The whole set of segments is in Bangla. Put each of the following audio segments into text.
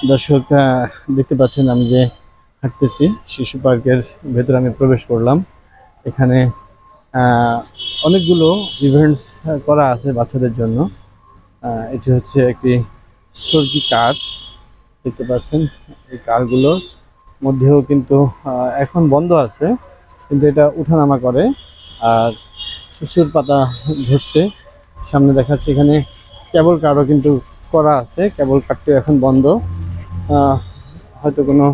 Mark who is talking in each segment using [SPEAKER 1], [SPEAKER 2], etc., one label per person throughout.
[SPEAKER 1] দর্শক, দেখতে পাচ্ছেন আমি যে হাঁটতেছি শিশু পার্কের ভেতরে আমি প্রবেশ করলাম। এখানে আহ, অনেকগুলো ইভেন্টস করা আছে বাচ্চাদের জন্য। এটি হচ্ছে একটি সর্কি কার, দেখতে পাচ্ছেন। এই কারগুলোর মধ্যেও কিন্তু এখন বন্ধ আছে, কিন্তু এটা উঠানামা করে আর প্রচুর পাতা ঝরছে। সামনে দেখাচ্ছে এখানে কেবল কারও কিন্তু করা আছে, কেবল কারটি এখন বন্ধ। আহ, হয়তো কোনো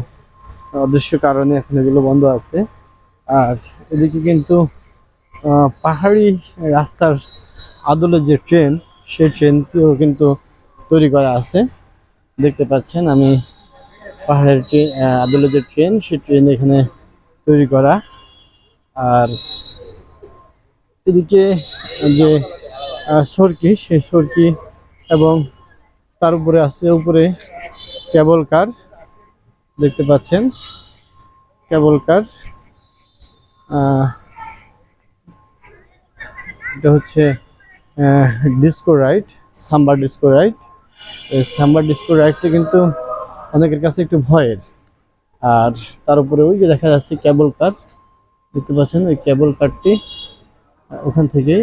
[SPEAKER 1] অদৃশ্য কারণে এখন এগুলো বন্ধ আছে। আর এদিকে কিন্তু পাহাড়ি রাস্তার আদলে যে ট্রেন, সেই ট্রেনটিও কিন্তু তৈরি করা আছে। দেখতে পাচ্ছেন আমি পাহাড়ের ট্রেন, আদলে যে ট্রেন, সেই ট্রেন এখানে তৈরি করা। আর এদিকে যে সরকি, সেই সরকি এবং তার উপরে আছে উপরে কেবল কার, দেখতে পাচ্ছেন কেবল কার। এটা হচ্ছে disco ride, sambar disco ride. এই সাম্বার ডিস্কো রাইডটা কিন্তু অনেকের কাছে একটু ভয়ের। আর তার উপরে ওই যে দেখা যাচ্ছে কেবল কার, দেখতে পাচ্ছেন ওই কেবল কারটি ওখান থেকে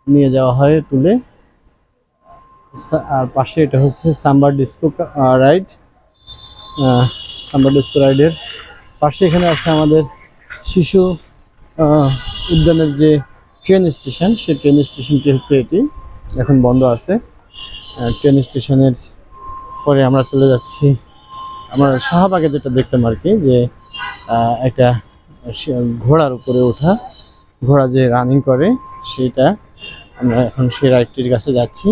[SPEAKER 1] নিয়ে যাওয়া হয় তুলে। আর পাশে এটা হচ্ছে sambar disco ride. Sambar disco রাইডের পাশে এখানে আছে আমাদের শিশু উদ্যানের যে ট্রেন স্টেশন, সেই ট্রেন স্টেশনটি হচ্ছে এটি, এখন বন্ধ আছে। ট্রেন স্টেশনের পরে আমরা চলে যাচ্ছি আমরা শাহবাগে, যেটা দেখতাম আর কি, যে একটা ঘোড়ার উপরে ওঠা, ঘোড়া যে রানিং করে সেইটা। আমরা এখন সেই রাইডটির কাছে যাচ্ছি।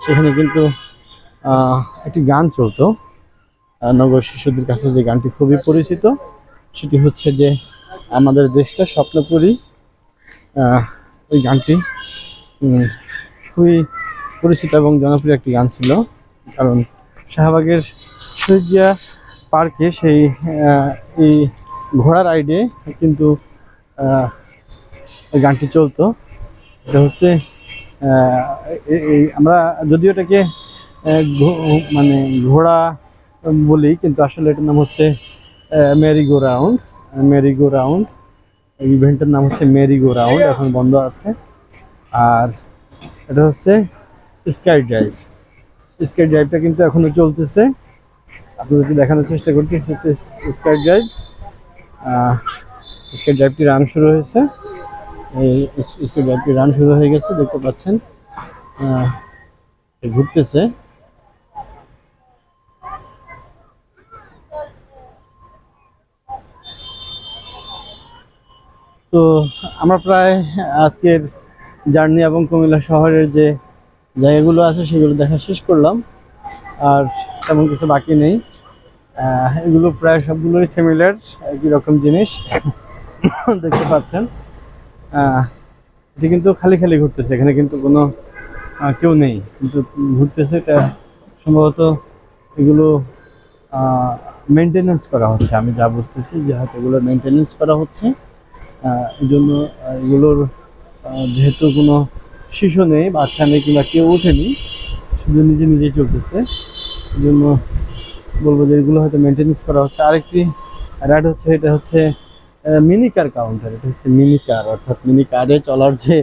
[SPEAKER 1] সেখানে কিন্তু একটি গান চলতো নগর শিশুদের কাছে, যে গানটি খুবই পরিচিত। সেটি হচ্ছে যে আমাদের দেশটা স্বপ্নপুরী। ওই গানটি খুবই পরিচিত এবং জনপ্রিয় একটি গান ছিল। কারণ শাহবাগের শহীদিয়া পার্কে সেই এই ঘোড়া রাইডে কিন্তু এই গানটি চলতো। এটা হচ্ছে আমরা যদিও এটাকে মানে ঘোড়া বলি, কিন্তু আসলে এটার নাম হচ্ছে মেরিগো রাউন্ড। মেরিগো রাউন্ড ইভেন্টের নাম হচ্ছে মেরিগো রাউন্ড, এখন বন্ধ আছে। আর এটা হচ্ছে স্কাই ড্রাইভ। স্কাই ড্রাইভটা কিন্তু এখনো চলতেছে, আপনাদেরকে দেখানোর চেষ্টা করতেছি। স্কাই ড্রাইভ, স্কাই ড্রাইভটি রান শুরু হয়েছে। এই স্কাই ড্রাইভটি রান শুরু হয়ে গেছে, দেখতে পাচ্ছেন ঘুরতেছে। তো আমরা প্রায় আজকের জার্নি এবং কুমিল্লা শহরের যে জায়গাগুলো আছে সেগুলো দেখা শেষ করলাম। আর তেমন কিছু বাকি নেই। এগুলো প্রায় সবগুলোই সিমিলার, একই রকম জিনিস দেখতে পাচ্ছেন। এটি কিন্তু খালি খালি ঘুরতেছে, এখানে কিন্তু কোনো কেউ নেই, কিন্তু ঘুরতেছে। এটা সম্ভবত এগুলো মেনটেনেন্স করা হচ্ছে, আমি যা বুঝতেছি যে হয়তো এগুলো মেনটেনেন্স করা হচ্ছে। এই জন্য এগুলোর যেহেতু কোনো শিশু নেই, বাচ্চা নেই, কিংবা কেউ ওঠেনি, শুধু নিজে নিজেই চলতেছে, এই জন্য বলবো যে এগুলো হয়তো মেনটেনেন্স করা হচ্ছে। আরেকটি রাইড হচ্ছে, এটা হচ্ছে মিনি কার কাউন্টার। এটা হচ্ছে মিনি কার, অর্থাৎ মিনি কারে চলার যে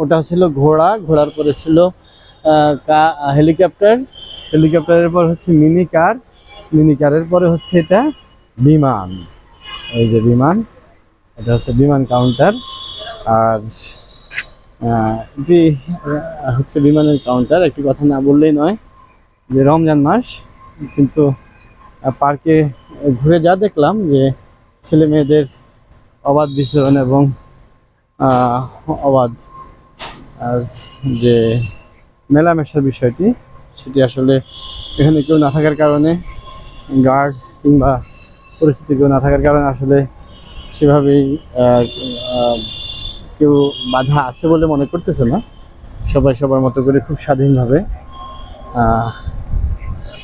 [SPEAKER 1] ওটা ছিল ঘোড়া, ঘোড়ার পরে ছিল হেলিকপ্টার, হেলিকপ্টারের পর হচ্ছে মিনি কার, মিনি কারের পরে হচ্ছে এটা বিমান। এই যে বিমান, এটা হচ্ছে বিমান কাউন্টার। আর এটি হচ্ছে বিমানের কাউন্টার। একটি কথা না বললেই নয় যে রমজান মাস, কিন্তু পার্কে ঘুরে যা দেখলাম যে ছেলে মেয়েদের অবাধ বিচরণ এবং অবাধ আর যে মেলামেশার বিষয়টি, সেটি আসলে এখানে কেউ না থাকার কারণে, গার্ড কিংবা পরিস্থিতি কেউ না থাকার কারণে আসলে সেভাবেই কেউ বাধা আছে বলে মনে করতেছে না। সবাই সবার মতো করে খুব স্বাধীনভাবে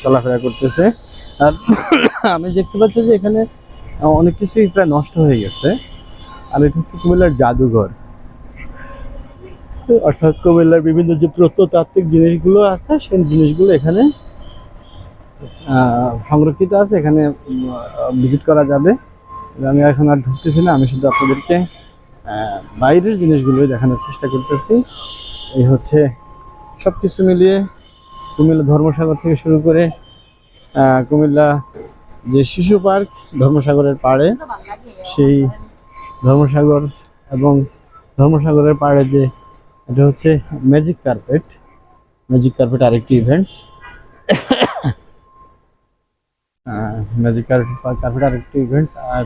[SPEAKER 1] চলাফেরা করতেছে। আর আমি দেখতে পাচ্ছি যে এখানে অনেক কিছুই প্রায় নষ্ট হয়ে গেছে। আর এটা হচ্ছে কুমিল্লার জাদুঘর, অর্থাৎ কুমিল্লার বিভিন্ন যে প্রত্নতাত্ত্বিক জিনিসগুলো আছে সেই জিনিসগুলো এখানে সংরক্ষিত আছে, এখানে ভিজিট করা যাবে। আমি এখন আর ঢুকতেছি না, আমি শুধু আপনাদেরকে বাইরের জিনিসগুলোই দেখানোর চেষ্টা করতেছি। এই হচ্ছে সব কিছু মিলিয়ে কুমিল্লা ধর্মসাগর থেকে শুরু করে কুমিল্লা যে শিশু পার্ক ধর্মসাগরের পাড়ে, সেই ধর্মসাগর এবং ধর্মসাগরের পাড়ে যে এটা হচ্ছে ম্যাজিক কার্পেট। ম্যাজিক কার্পেট আরেকটি ইভেন্টস, ম্যাজিক কার্পেট আরেকটি ইভেন্টস। আর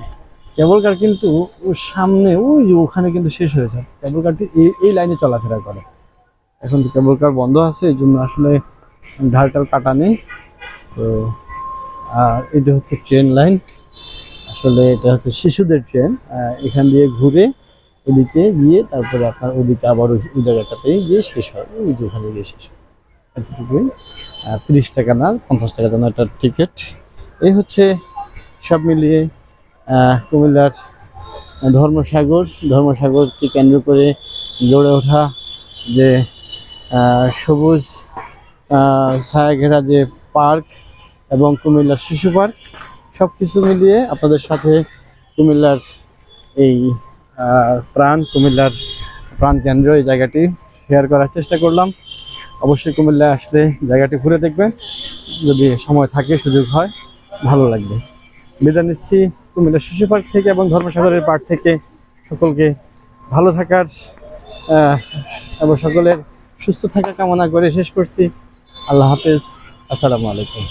[SPEAKER 1] কেবল কার কিন্তু ওর সামনে ওই যে ওখানে কিন্তু শেষ হয়েছে, কেবল কারটি এই লাইনে চলাফেরা করে। এখন তো কেবল কার বন্ধ আছে, এই জন্য আসলে ঢালটাল কাটা নেই। তো আর এটা হচ্ছে ট্রেন লাইন, আসলে এটা হচ্ছে শিশুদের ট্রেন। এখান দিয়ে ঘুরে এদিকে গিয়ে তারপরে আপনার ওদিকে আবার ওই জায়গাটাতে গিয়ে শেষ হয়, ওই যে ওখানে গিয়ে শেষ হয়। এতটুকুই। 30 টাকা না 50 টাকা যেন একটা টিকিট। এই হচ্ছে সব মিলিয়ে কুমিল্লার ধর্মসাগরকে কেন্দ্র করে গড়ে ওঠা যে সবুজ ছায়া ঘেরা যে পার্ক এবং কুমিল্লার শিশু পার্ক, সব কিছু মিলিয়ে আপনাদের সাথে কুমিল্লার এই কুমিল্লার প্রাণ কেন্দ্র এই জায়গাটি শেয়ার করার চেষ্টা করলাম। অবশ্যই কুমিল্লায় আসলে জায়গাটি ঘুরে দেখবেন, যদি সময় থাকে সুযোগ হয় ভালো লাগবে। বিদায় নিচ্ছি কুমিল্লা শিশু পার্ক থেকে এবং ধর্মসাগরের পার্ক থেকে। সকলকে ভালো থাকার এবং সকলের সুস্থ থাকা কামনা করে শেষ করছি। আল্লাহ হাফেজ, আসসালামু আলাইকুম।